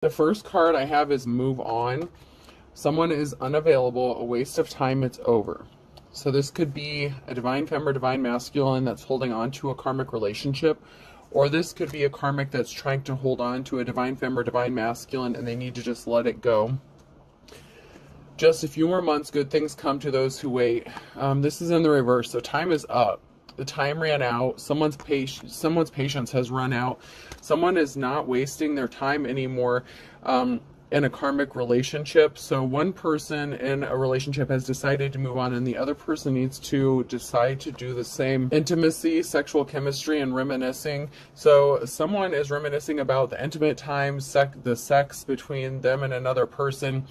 The first card I have is move on. Someone is unavailable, a waste of time, it's over. So this could be a divine femme or divine masculine that's holding on to a karmic relationship, or this could be a karmic that's trying to hold on to a divine femme or divine masculine and they need to just let it go. Just a few more months, good things come to those who wait. This is in the reverse, so time is up. The time ran out. Someone's patience has run out. Someone is not wasting their time anymore in a karmic relationship. So one person in a relationship has decided to move on, and the other person needs to decide to do the same. Intimacy, sexual chemistry, and reminiscing. So someone is reminiscing about the intimate times, the sex between them and another person.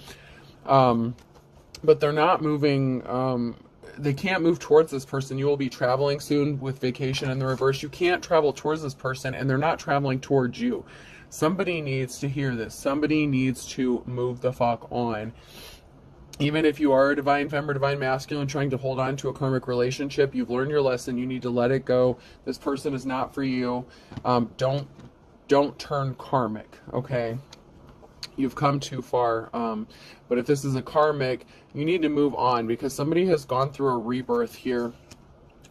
But they're not moving, they can't move towards this person. You will be traveling soon with vacation in the reverse. You can't travel towards this person and they're not traveling towards you. Somebody needs to hear this. Somebody needs to move the fuck on. Even if you are a divine femme or divine masculine trying to hold on to a karmic relationship, you've learned your lesson. You need to let it go. This person is not for you. Don't turn karmic, okay? You've come too far. But if this is a karmic, you need to move on because somebody has gone through a rebirth here,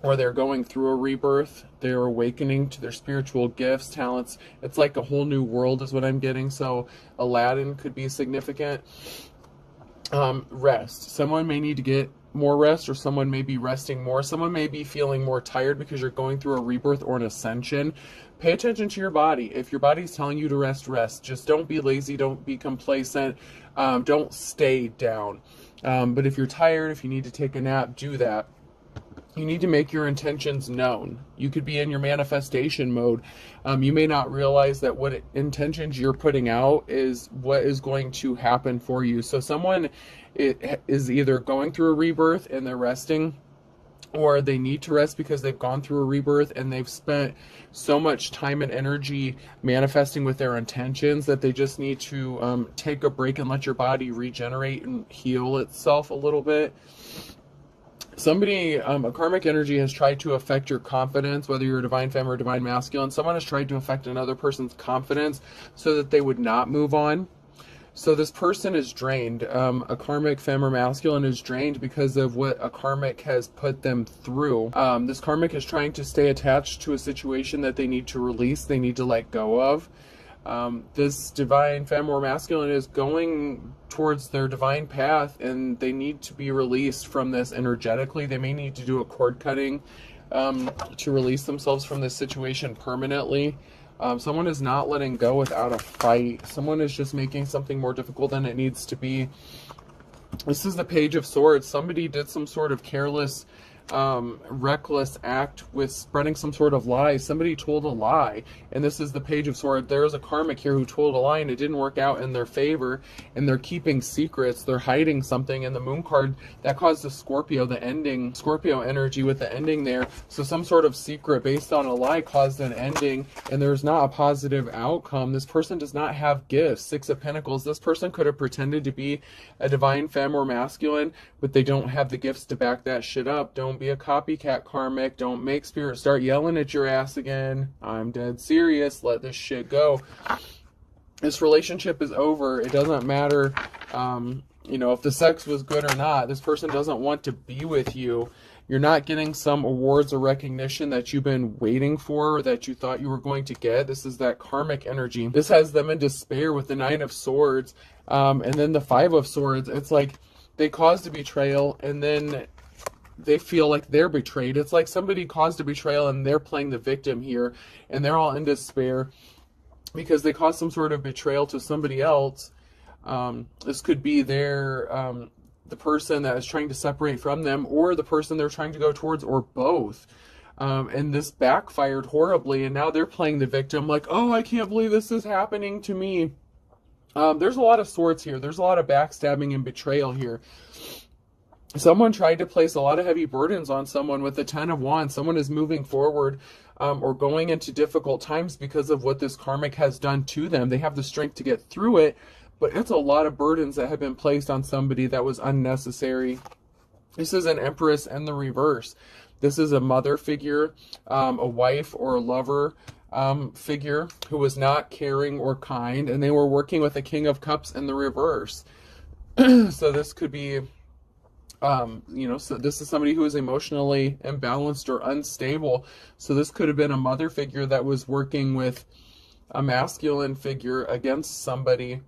or they're going through a rebirth. They're awakening to their spiritual gifts, talents. It's like a whole new world is what I'm getting. So Aladdin could be significant. Rest. Someone may need to get more rest, or someone may be resting more. Someone may be feeling more tired because you're going through a rebirth or an ascension. Pay attention to your body. If your body's telling you to rest, rest. Just don't be lazy. Don't be complacent. Don't stay down. But if you're tired, if you need to take a nap, do that. You need to make your intentions known. You could be in your manifestation mode. You may not realize that what intentions you're putting out is what is going to happen for you. So someone is either going through a rebirth and they're resting, or they need to rest because they've gone through a rebirth and they've spent so much time and energy manifesting with their intentions that they just need to take a break and let your body regenerate and heal itself a little bit. Somebody, a karmic energy has tried to affect your confidence, whether you're a divine femme or divine masculine. Someone has tried to affect another person's confidence so that they would not move on. So this person is drained. A karmic femme or masculine is drained because of what a karmic has put them through. This karmic is trying to stay attached to a situation that they need to release, they need to let go of. This divine femme or masculine is going towards their divine path and they need to be released from this energetically. They may need to do a cord cutting to release themselves from this situation permanently. Someone is not letting go without a fight. Someone is just making something more difficult than it needs to be. This is the Page of Swords. Somebody did some sort of careless, reckless act with spreading some sort of lie. Somebody told a lie, and this is the Page of Swords. There's a karmic here who told a lie and it didn't work out in their favor, and they're keeping secrets, they're hiding something. And the Moon card, that caused the Scorpio, the ending, Scorpio energy with the ending there. So some sort of secret based on a lie caused an ending, and there's not a positive outcome. This person does not have gifts. Six of Pentacles. This person could have pretended to be a divine femme or masculine, but they don't have the gifts to back that shit up. Don't be a copycat karmic. Don't make spirit start yelling at your ass again. I'm dead serious. Let this shit go. This relationship is over. It doesn't matter, if the sex was good or not. This person doesn't want to be with you. You're not getting some awards or recognition that you've been waiting for, that you thought you were going to get. This is that karmic energy. This has them in despair with the Nine of Swords. And then the Five of Swords. It's like they caused a betrayal and then they feel like they're betrayed. It's like somebody caused a betrayal and they're playing the victim here, and they're all in despair because they caused some sort of betrayal to somebody else. This could be the person that is trying to separate from them, or the person they're trying to go towards, or both. And this backfired horribly, and now they're playing the victim like, oh, I can't believe this is happening to me. There's a lot of swords here. There's a lot of backstabbing and betrayal here. Someone tried to place a lot of heavy burdens on someone with the Ten of Wands. Someone is moving forward or going into difficult times because of what this karmic has done to them. They have the strength to get through it, but it's a lot of burdens that have been placed on somebody that was unnecessary. This is an Empress in the reverse. This is a mother figure, a wife or a lover. figure who was not caring or kind, and they were working with the King of Cups in the reverse. So this could be, so this is somebody who is emotionally imbalanced or unstable. So this could have been a mother figure that was working with a masculine figure against somebody,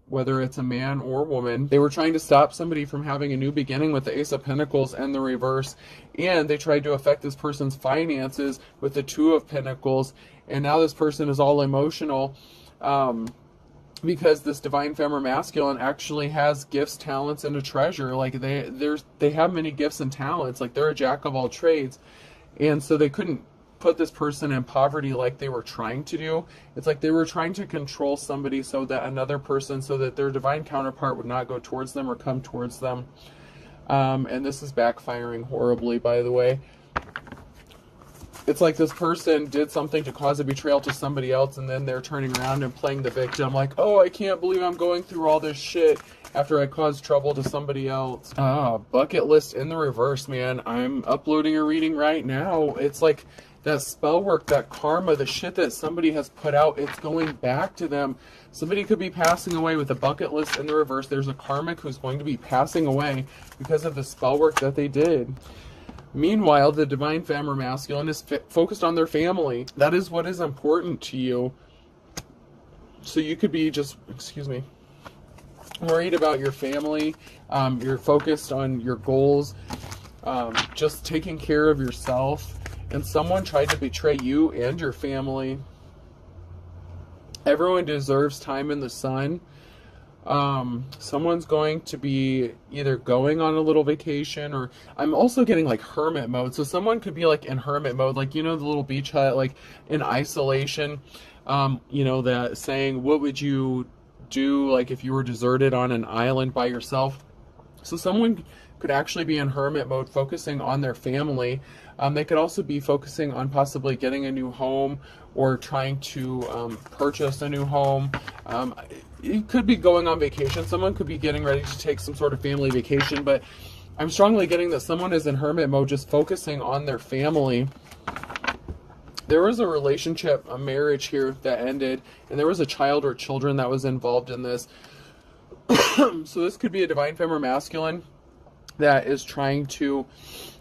whether it's a man or woman. They were trying to stop somebody from having a new beginning with the Ace of Pentacles and the reverse, and they tried to affect this person's finances with the Two of Pentacles, and now this person is all emotional, because this divine feminine masculine actually has gifts, talents, and a treasure. Like they have many gifts and talents. Like they're a jack of all trades, and so they couldn't put this person in poverty like they were trying to do. It's like they were trying to control somebody so that another person, so that their divine counterpart would not go towards them or come towards them. And this is backfiring horribly, by the way. It's like this person did something to cause a betrayal to somebody else, and then they're turning around and playing the victim, like, oh, I can't believe I'm going through all this shit after I caused trouble to somebody else. Bucket list in the reverse, man. I'm uploading a reading right now. It's like that spell work, that karma, the shit that somebody has put out, it's going back to them. Somebody could be passing away with a bucket list in the reverse. There's a karmic who's going to be passing away because of the spell work that they did. Meanwhile, the divine feminine masculine is focused on their family. That is what is important to you. So you could be just, worried about your family. You're focused on your goals, just taking care of yourself. And someone tried to betray you and your family. Everyone deserves time in the sun. Someone's going to be either going on a little vacation, or I'm also getting like hermit mode. So someone could be like in hermit mode, like, the little beach hut, like in isolation, that saying, what would you do like if you were deserted on an island by yourself? So someone could actually be in hermit mode, focusing on their family. They could also be focusing on possibly getting a new home or trying to purchase a new home. It could be going on vacation. Someone could be getting ready to take some sort of family vacation, but I'm strongly getting that someone is in hermit mode, just focusing on their family. There was a relationship, a marriage here that ended, and there was a child or children that was involved in this. So this could be a divine feminine masculine that is trying to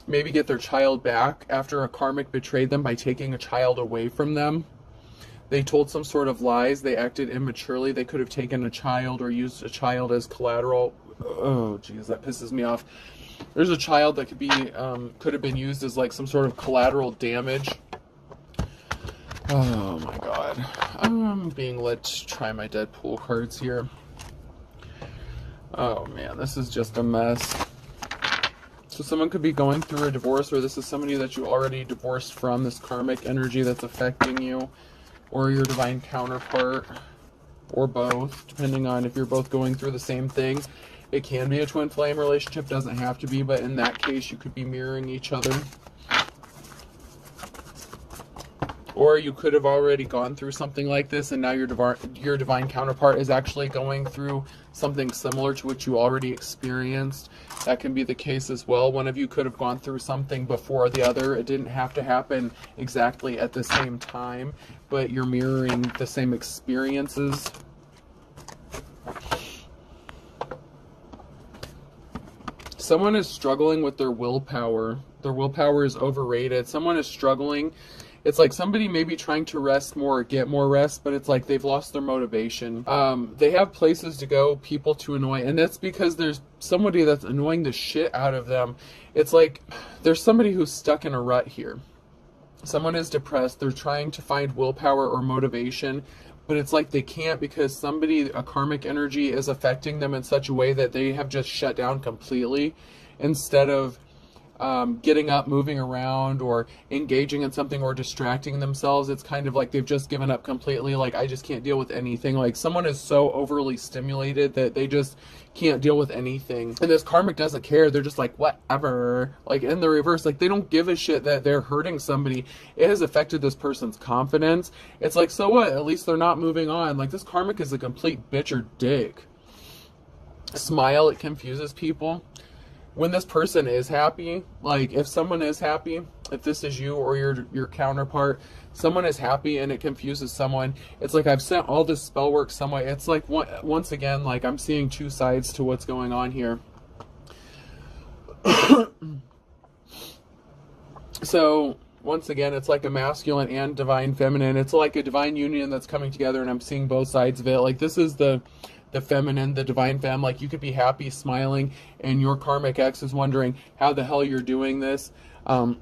maybe get their child back after a karmic betrayed them by taking a child away from them. They told some sort of lies. They acted immaturely. They could have taken a child or used a child as collateral. Oh, geez, that pisses me off. There's a child that could have been used as like some sort of collateral damage. Oh my God. I'm being led to try my Deadpool cards here. Oh man, this is just a mess. So someone could be going through a divorce, or this is somebody that you already divorced from, this karmic energy that's affecting you, or your divine counterpart, or both, depending on if you're both going through the same thing. It can be a twin flame relationship, doesn't have to be, but in that case you could be mirroring each other. Or you could have already gone through something like this, and now your divine counterpart is actually going through something similar to what you already experienced. That can be the case as well. One of you could have gone through something before the other. It didn't have to happen exactly at the same time, but you're mirroring the same experiences. Someone is struggling with their willpower. Their willpower is overrated. Someone is struggling. It's like somebody may be trying to rest more or get more rest, but it's like they've lost their motivation. They have places to go, people to annoy, and that's because there's somebody that's annoying the shit out of them. It's like there's somebody who's stuck in a rut here. Someone is depressed. They're trying to find willpower or motivation, but it's like they can't because a karmic energy is affecting them in such a way that they have just shut down completely instead of getting up, moving around, or engaging in something, or distracting themselves. It's kind of like they've just given up completely. Like, I just can't deal with anything. Like, someone is so overly stimulated that they just can't deal with anything. And this karmic doesn't care. They're just like, whatever. Like, in the reverse, like, they don't give a shit that they're hurting somebody. It has affected this person's confidence. It's like, so what? At least they're not moving on. Like, this karmic is a complete bitch or dick. Smile, it confuses people. when this person is happy, like if someone is happy, if this is you or your counterpart, someone is happy and it confuses someone, it's like I've sent all this spell work some way. It's like, once again, like I'm seeing two sides to what's going on here. So once again, it's like a masculine and divine feminine. It's like a divine union that's coming together, and I'm seeing both sides of it. Like this is the feminine, the divine femme. Like you could be happy, smiling, and your karmic ex is wondering how the hell you're doing this.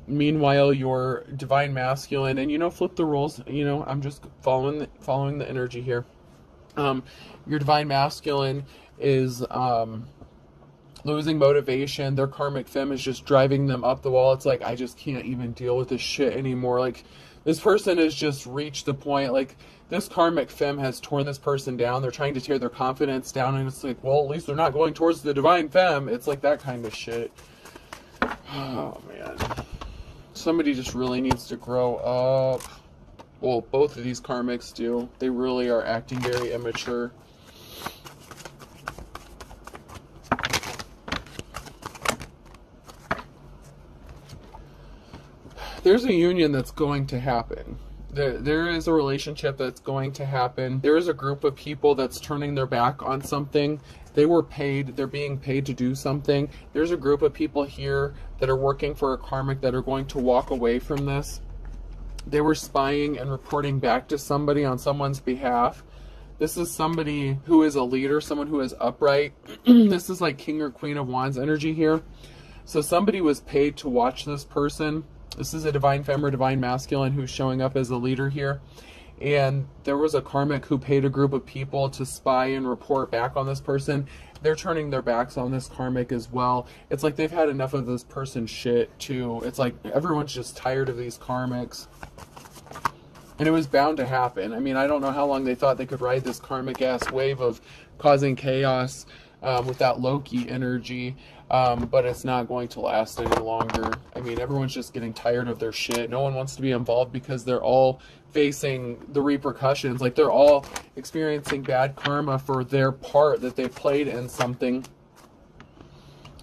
Meanwhile, your divine masculine, and flip the roles. I'm just following the energy here. Your divine masculine is losing motivation. Their karmic femme is just driving them up the wall. It's like, I just can't even deal with this shit anymore. Like this person has just reached the point, like this karmic femme has torn this person down. They're trying to tear their confidence down, and it's like, well, at least they're not going towards the divine femme. It's like that kind of shit. Oh man, somebody just really needs to grow up. Well, both of these karmics do. They really are acting very immature. There's a union that's going to happen. There is a relationship that's going to happen. There is a group of people that's turning their back on something. They were paid. They're being paid to do something. There's a group of people here that are working for a karmic that are going to walk away from this. They were spying and reporting back to somebody on someone's behalf. This is somebody who is a leader, someone who is upright. This is like King or Queen of Wands energy here. So somebody was paid to watch this person. This is a divine femme or divine masculine who's showing up as a leader here. And there was a karmic who paid a group of people to spy and report back on this person. They're turning their backs on this karmic as well. It's like they've had enough of this person's shit too. It's like everyone's just tired of these karmics. And it was bound to happen. I mean, I don't know how long they thought they could ride this karmic ass wave of causing chaos with that Loki energy. But it's not going to last any longer. I mean, everyone's just getting tired of their shit. No one wants to be involved because they're all facing the repercussions. Like, they're all experiencing bad karma for their part that they played in something.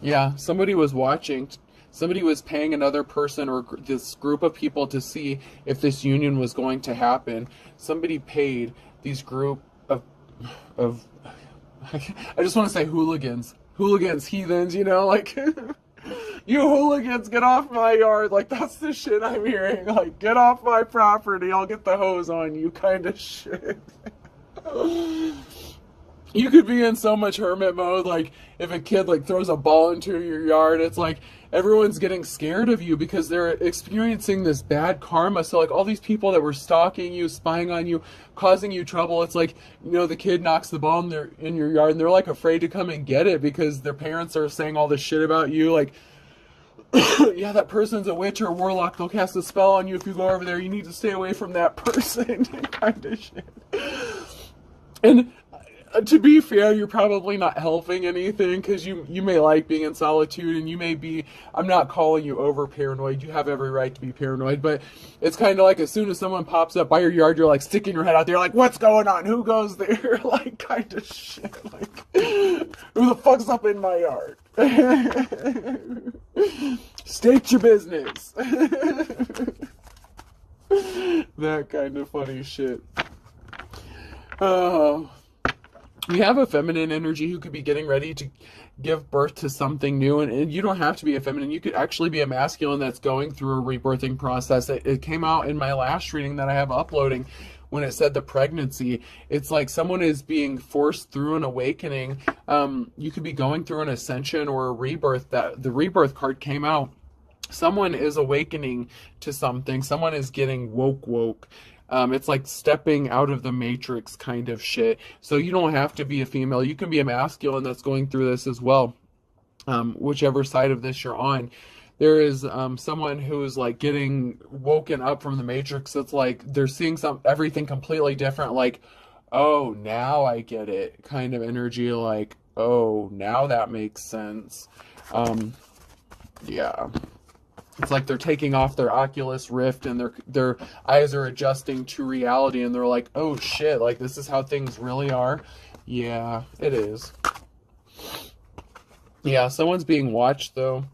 Yeah, somebody was watching. Somebody was paying another person or this group of people to see if this union was going to happen. Somebody paid these group of I just want to say hooligans, heathens, like, you hooligans, get off my yard. Like, that's the shit I'm hearing. Like, get off my property, I'll get the hose on you kind of shit. You could be in so much hermit mode. Like, if a kid, like, throws a ball into your yard, it's like everyone's getting scared of you because they're experiencing this bad karma. So, like, all these people that were stalking you, spying on you, causing you trouble, it's like, the kid knocks the ball in your yard, and they're, like, afraid to come and get it because their parents are saying all this shit about you. Like, yeah, that person's a witch or a warlock. They'll cast a spell on you if you go over there. You need to stay away from that person. Kind of shit. And to be fair, you're probably not helping anything because you may like being in solitude, and you may be, I'm not calling you over paranoid, you have every right to be paranoid, but it's kind of like as soon as someone pops up by your yard, you're like sticking your head out there like, what's going on? Who goes there? Like, kind of shit. Like, who the fuck's up in my yard? State your business. That kind of funny shit. Oh. We have a feminine energy who could be getting ready to give birth to something new, and you don't have to be a feminine. You could actually be a masculine that's going through a rebirthing process. It came out in my last reading that I have uploading when it said the pregnancy. It's like someone is being forced through an awakening. You could be going through an ascension or a rebirth. That the rebirth card came out. Someone is awakening to something. Someone is getting woke. It's like stepping out of the matrix kind of shit. So you don't have to be a female. You can be a masculine that's going through this as well. Whichever side of this you're on. There is someone who's like getting woken up from the matrix. It's like they're seeing everything completely different. Like, oh, now I get it kind of energy. Like, oh, now that makes sense. Yeah. It's like they're taking off their Oculus Rift and their eyes are adjusting to reality, and they're like, oh shit, like this is how things really are. Yeah, it is. Yeah, someone's being watched though.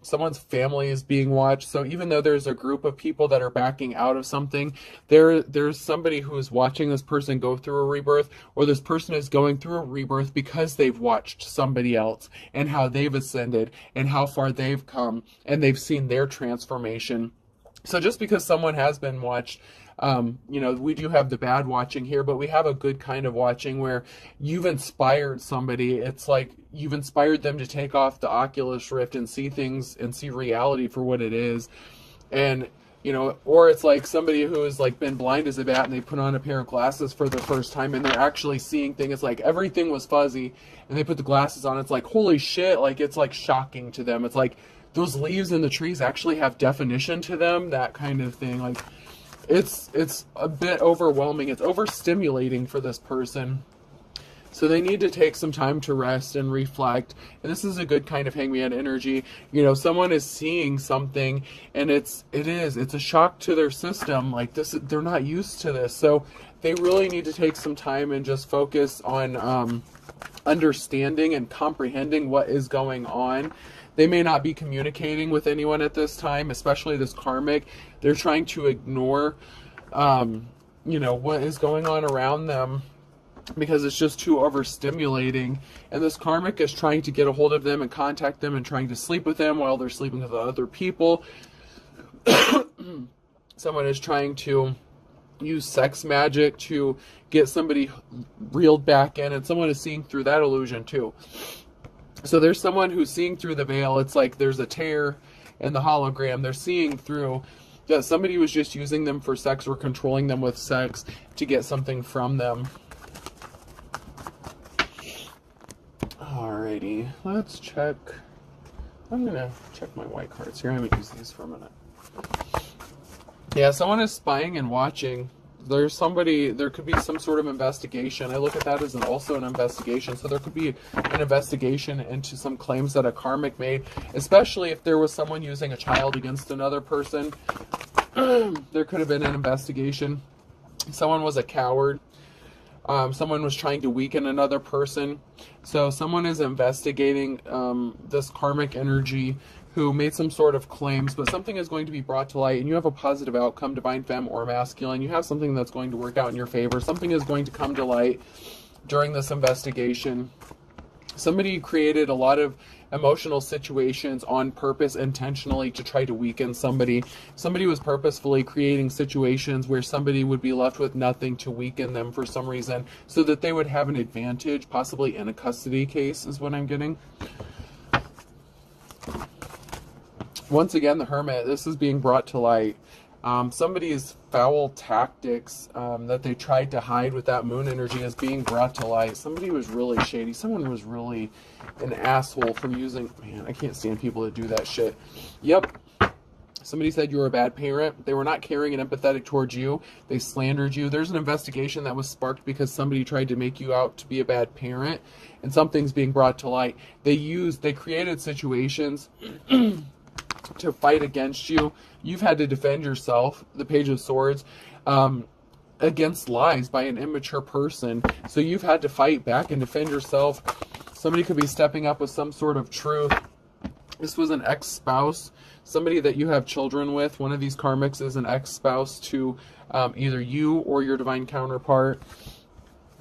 Someone's family is being watched. So even though there's a group of people that are backing out of something, there's somebody who is watching this person go through a rebirth, or this person is going through a rebirth because they've watched somebody else and how they've ascended and how far they've come and they've seen their transformation. So just because someone has been watched, we do have the bad watching here, but we have a good kind of watching where you've inspired somebody. It's like you've inspired them to take off the Oculus Rift and see things and see reality for what it is. And, or it's like somebody who has like been blind as a bat and they put on a pair of glasses for the first time and they're actually seeing things. It's like everything was fuzzy and they put the glasses on. It's like, holy shit. Like, it's like shocking to them. It's like those leaves in the trees actually have definition to them, that kind of thing. Like, it's a bit overwhelming. It's overstimulating for this person. So they need to take some time to rest and reflect. And this is a good kind of hangman energy. Someone is seeing something and it's a shock to their system. Like this, they're not used to this. So they really need to take some time and just focus on understanding and comprehending what is going on. They may not be communicating with anyone at this time, especially this karmic. They're trying to ignore, what is going on around them because it's just too overstimulating. And this karmic is trying to get a hold of them and contact them and trying to sleep with them while they're sleeping with other people. Someone is trying to use sex magic to get somebody reeled back in, and someone is seeing through that illusion too. So there's someone who's seeing through the veil. It's like there's a tear in the hologram. They're seeing through that somebody was just using them for sex or controlling them with sex to get something from them. Alrighty, let's check. I'm going to check my white cards here. I'm going to use these for a minute. Yeah, someone is spying and watching. There could be some sort of investigation. I look at that as also an investigation. So there could be an investigation into some claims that a karmic made, especially if there was someone using a child against another person. There could have been an investigation. Someone was a coward. Someone was trying to weaken another person. So someone is investigating this karmic energy who made some sort of claims, but something is going to be brought to light and you have a positive outcome, divine femme or masculine. You have something that's going to work out in your favor. Something is going to come to light during this investigation. Somebody created a lot of emotional situations on purpose, intentionally, to try to weaken somebody. Somebody was purposefully creating situations where somebody would be left with nothing to weaken them for some reason, so that they would have an advantage, possibly in a custody case, is what I'm getting. Once again, the Hermit, this is being brought to light. Somebody's foul tactics that they tried to hide with that moon energy is being brought to light. Somebody was really shady. Someone was really an asshole from using... Man, I can't stand people that do that shit. Yep. Somebody said you were a bad parent. They were not caring and empathetic towards you. They slandered you. There's an investigation that was sparked because somebody tried to make you out to be a bad parent, and something's being brought to light. They created situations to fight against you. You've had to defend yourself, the Page of Swords, against lies by an immature person. So you've had to fight back and defend yourself. Somebody could be stepping up with some sort of truth. This was an ex-spouse, somebody that you have children with. One of these karmics is an ex-spouse to either you or your divine counterpart.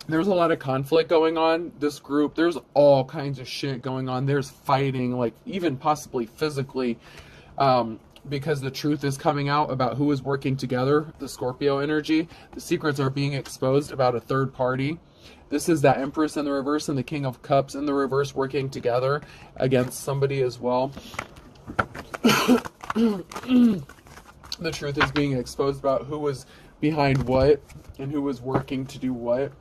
There's a lot of conflict going on. This group, there's all kinds of shit going on. There's fighting, like even possibly physically, because the truth is coming out about who is working together, the Scorpio energy. The secrets are being exposed about a third party. This is that Empress in the reverse and the King of Cups in the reverse working together against somebody as well. The truth is being exposed about who was behind what and who was working to do what.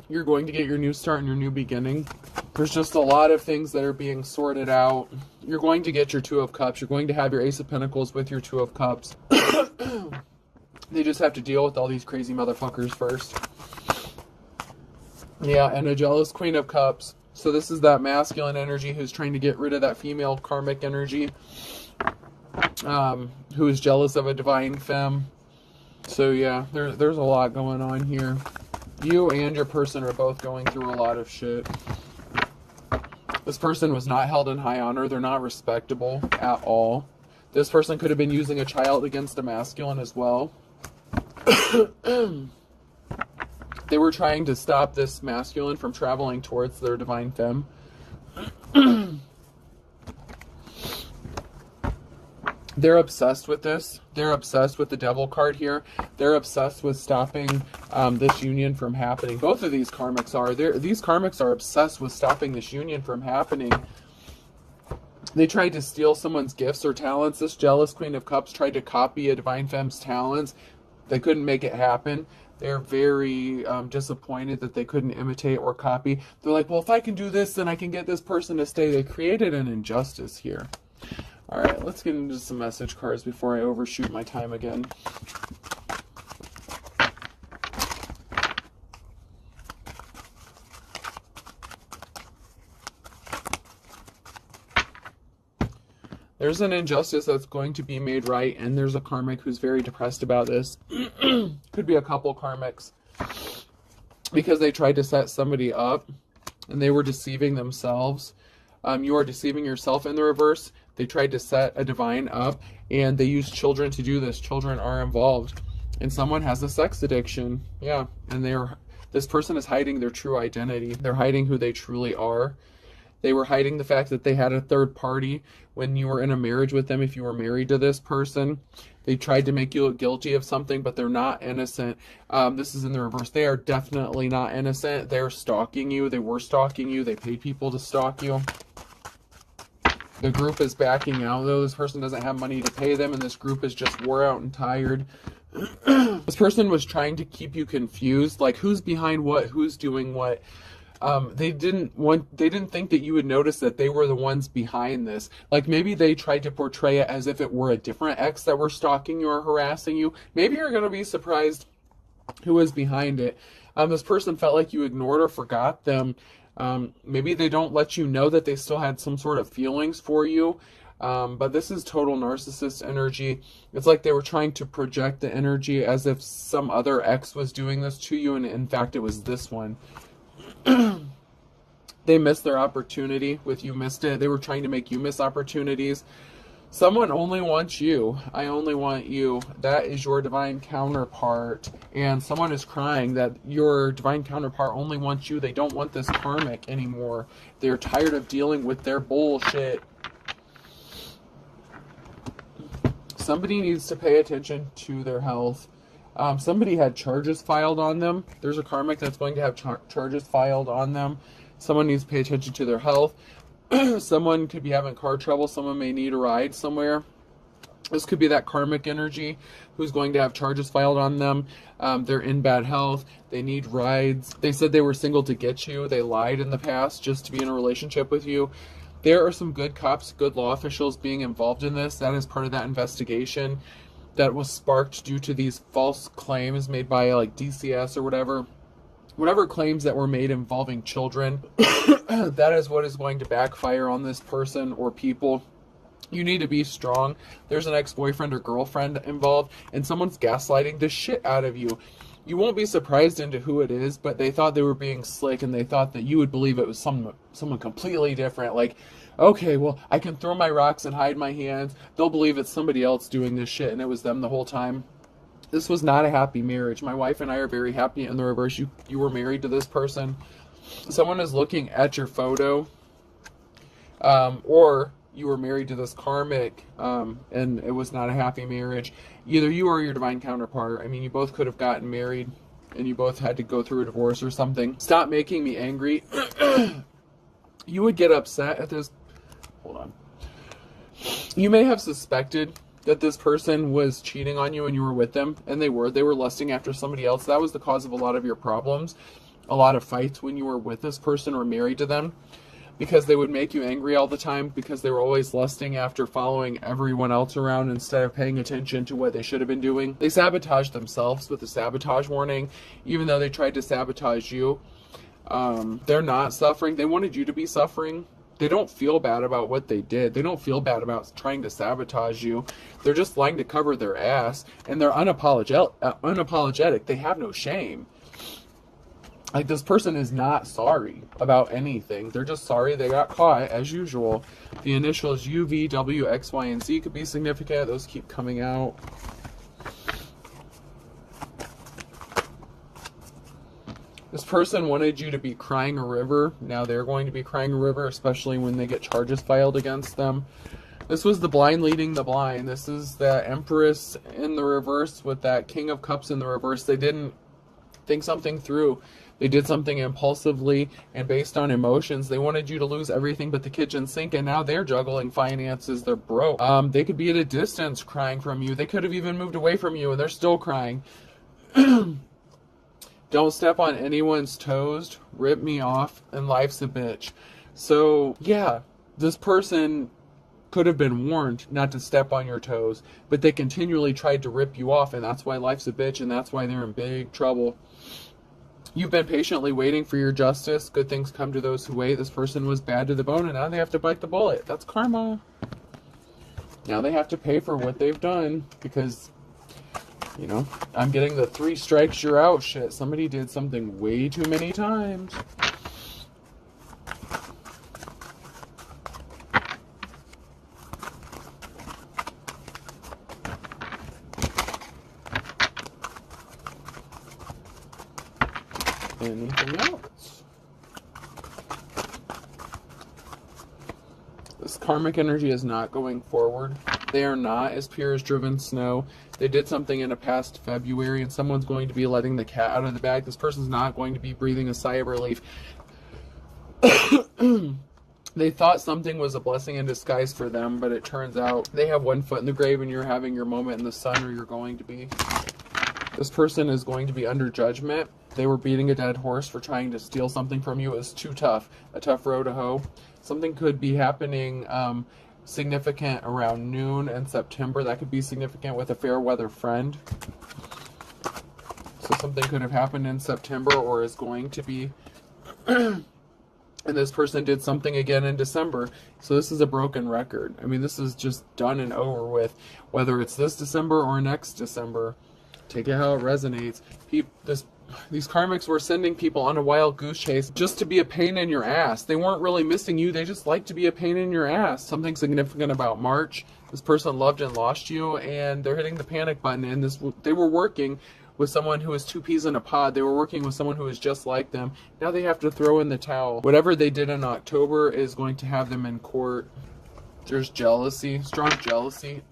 You're going to get your new start and your new beginning. There's just a lot of things that are being sorted out. You're going to get your Two of Cups. You're going to have your Ace of Pentacles with your Two of Cups. They just have to deal with all these crazy motherfuckers first. Yeah, and a jealous Queen of Cups. So this is that masculine energy who's trying to get rid of that female karmic energy. Who is jealous of a divine femme. So yeah, there's a lot going on here. You and your person are both going through a lot of shit. This person was not held in high honor. They're not respectable at all. This person could have been using a child against a masculine as well. They were trying to stop this masculine from traveling towards their divine femme. They're obsessed with this. They're obsessed with the devil card here. They're obsessed with stopping this union from happening. Both of these karmics are. These karmics are obsessed with stopping this union from happening. They tried to steal someone's gifts or talents. This jealous Queen of Cups tried to copy a divine femme's talents. They couldn't make it happen. They're very disappointed that they couldn't imitate or copy. They're like, well, if I can do this, then I can get this person to stay. They created an injustice here. All right, let's get into some message cards before I overshoot my time again. There's an injustice that's going to be made right, and there's a karmic who's very depressed about this. Could be a couple karmics, because they tried to set somebody up, and they were deceiving themselves. You are deceiving yourself in the reverse. They tried to set a divine up, and they used children to do this. Children are involved, and someone has a sex addiction. Yeah, and this person is hiding their true identity. They're hiding who they truly are. They were hiding the fact that they had a third party when you were in a marriage with them. If you were married to this person, they tried to make you look guilty of something, but they're not innocent. This is in the reverse. They are definitely not innocent. They're stalking you. They were stalking you. They paid people to stalk you. The group is backing out, though. This person doesn't have money to pay them, and this group is just wore out and tired. This person was trying to keep you confused, like who's behind what, who's doing what. They didn't think that you would notice that they were the ones behind this. Like maybe they tried to portray it as if it were a different ex that were stalking you or harassing you. Maybe you're going to be surprised who was behind it. This person felt like you ignored or forgot them. Maybe they don't let you know that they still had some sort of feelings for you. But this is total narcissist energy. It's like they were trying to project the energy as if some other ex was doing this to you, and in fact it was this one. They missed their opportunity with you missed it. They were trying to make you miss opportunities. Someone only wants you. I only want you. That is your divine counterpart. And someone is crying that your divine counterpart only wants you. They don't want this karmic anymore. They're tired of dealing with their bullshit. Somebody needs to pay attention to their health. Somebody had charges filed on them. There's a karmic that's going to have charges filed on them. Someone needs to pay attention to their health. Someone could be having car trouble. Someone may need a ride somewhere. This could be that karmic energy who's going to have charges filed on them. They're in bad health. They need rides. They said they were single to get you. They lied in the past just to be in a relationship with you. There are some good cops, good law officials being involved in this. That is part of that investigation that was sparked due to these false claims made by like DCS or whatever claims that were made involving children. That is what is going to backfire on this person or people. You need to be strong. There's an ex-boyfriend or girlfriend involved, and someone's gaslighting the shit out of you. You won't be surprised into who it is, but they thought they were being slick, and they thought that you would believe it was someone completely different. Like, okay, well, I can throw my rocks and hide my hands. They'll believe it's somebody else doing this shit, and it was them the whole time. This was not a happy marriage. My wife and I are very happy in the reverse. You were married to this person. Someone is looking at your photo, or you were married to this karmic, and it was not a happy marriage. Either you or your divine counterpart. I mean, you both could have gotten married, and you both had to go through a divorce or something. Stop making me angry. You would get upset at this. Hold on. You may have suspected that this person was cheating on you when you were with them, and they were lusting after somebody else. That was the cause of a lot of your problems, a lot of fights when you were with this person or married to them, because they would make you angry all the time, because they were always lusting after following everyone else around instead of paying attention to what they should have been doing. They sabotaged themselves with a sabotage warning, even though they tried to sabotage you. They're not suffering. They wanted you to be suffering. They don't feel bad about what they did. They don't feel bad about trying to sabotage you. They're just lying to cover their ass, and they're unapologetic. They have no shame. Like, this person is not sorry about anything. They're just sorry they got caught, as usual. The initials U, V, W, X, Y, and Z could be significant. Those keep coming out. This person wanted you to be crying a river. Now they're going to be crying a river, especially when they get charges filed against them. This was the blind leading the blind. This is the Empress in the reverse with that King of Cups in the reverse. They didn't think something through. They did something impulsively and based on emotions. They wanted you to lose everything but the kitchen sink, and now they're juggling finances. They're broke. They could be at a distance crying from you. They could have even moved away from you, and they're still crying. Don't step on anyone's toes. Rip me off, and life's a bitch. So, yeah, this person could have been warned not to step on your toes, but they continually tried to rip you off, and that's why life's a bitch, and that's why they're in big trouble. You've been patiently waiting for your justice. Good things come to those who wait. This person was bad to the bone, and now they have to bite the bullet. That's karma. Now they have to pay for what they've done because, you know, I'm getting the 3 strikes, you're out shit. Somebody did something way too many times. Anything else? This karmic energy is not going forward. They are not as pure as driven snow. They did something in a past February, and someone's going to be letting the cat out of the bag. This person's not going to be breathing a sigh of relief. They thought something was a blessing in disguise for them, but it turns out they have one foot in the grave and you're having your moment in the sun, or you're going to be. This person is going to be under judgment. They were beating a dead horse for trying to steal something from you. It was too tough. A tough row to hoe. Something could be happening significant around noon in September. That could be significant with a fair weather friend. So something could have happened in September or is going to be. And this person did something again in December. So this is a broken record. I mean, this is just done and over with. Whether it's this December or next December. Take it how it resonates. These karmics were sending people on a wild goose chase just to be a pain in your ass. They weren't really missing you. They just like to be a pain in your ass. Something significant about March. This person loved and lost you, and they're hitting the panic button. And they were working with someone who was 2 peas in a pod. They were working with someone who was just like them. Now they have to throw in the towel. Whatever they did in October is going to have them in court. There's jealousy, strong jealousy.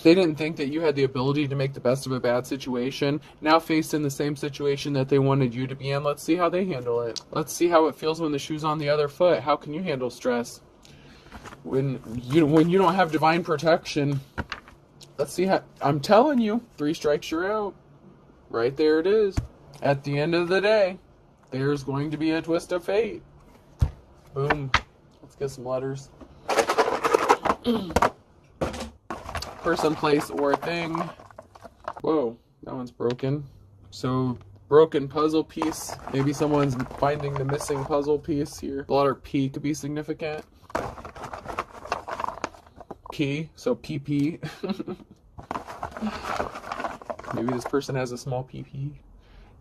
They didn't think that you had the ability to make the best of a bad situation. Now faced in the same situation that they wanted you to be in, let's see how they handle it. Let's see how it feels when the shoe's on the other foot. How can you handle stress? When you don't have divine protection, let's see how. I'm telling you, 3 strikes, you're out. Right there it is. At the end of the day, there's going to be a twist of fate. Boom. Let's get some letters. Person, place, or thing. Whoa, that one's broken. So, broken puzzle piece. Maybe someone's finding the missing puzzle piece here. The letter P could be significant. P, so PP. Maybe this person has a small PP.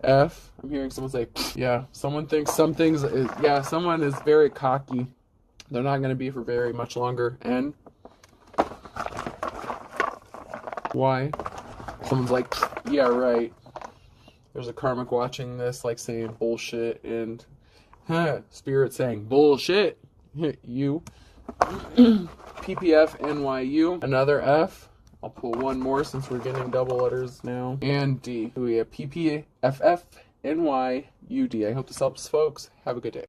F, I'm hearing someone say, yeah, someone thinks someone is very cocky. They're not going to be for very much longer. N. Why? Someone's like, yeah, right. There's a karmic watching this, like saying bullshit, and spirit saying bullshit. You. PPF NYU. Another F. I'll pull one more since we're getting double letters now. And D. We have PPFF NYUD. I hope this helps, folks. Have a good day.